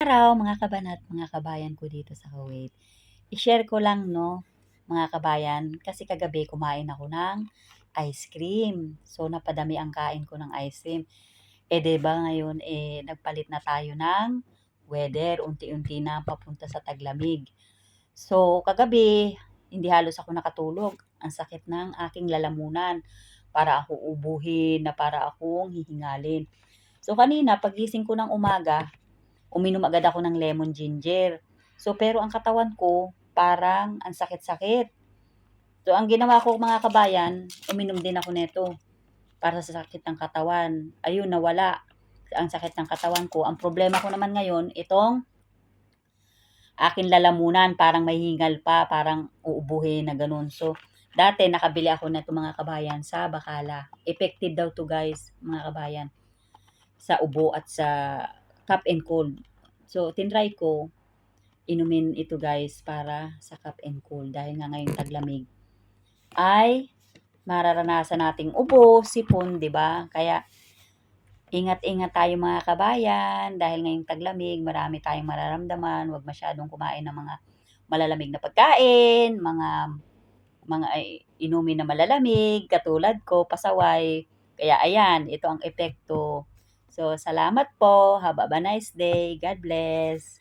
araw mga kabanat, mga kabayan ko dito sa Kuwait. I-share ko lang 'no, mga kabayan, kasi kagabi kumain ako ng ice cream. So napadami ang kain ko ng ice cream. 'Di ba ngayon, nagpalit na tayo ng weather, unti-unti na papunta sa taglamig. So kagabi, hindi halos ako nakatulog. Ang sakit ng aking lalamunan. Para ako ubuhin, na para akong hihingalin. So kanina paggising ko ng umaga, uminom agad ako ng lemon ginger. So, pero ang katawan ko parang ang sakit-sakit. So, ang ginawa ko mga kabayan, uminom din ako nito para sa sakit ng katawan. Ayun, nawala ang sakit ng katawan ko. Ang problema ko naman ngayon, itong aking lalamunan, parang may hingal pa, parang uubuhin na ganun. So, dati nakabili ako nito mga kabayan sa Bacala. Effective daw to guys, mga kabayan, sa ubo at sa cough and cold. So, tinry ko, inumin ito guys para sa cough and cold dahil nga ngayong taglamig ay mararanasan nating ubo, sipon, 'di ba? Kaya ingat-ingat tayo mga kabayan dahil ngayong taglamig marami tayong mararamdaman, 'wag masyadong kumain ng mga malalamig na pagkain, mga inumin na malalamig katulad ko, pasaway. Kaya ayan, ito ang epekto. So, salamat po. Have a nice day. God bless.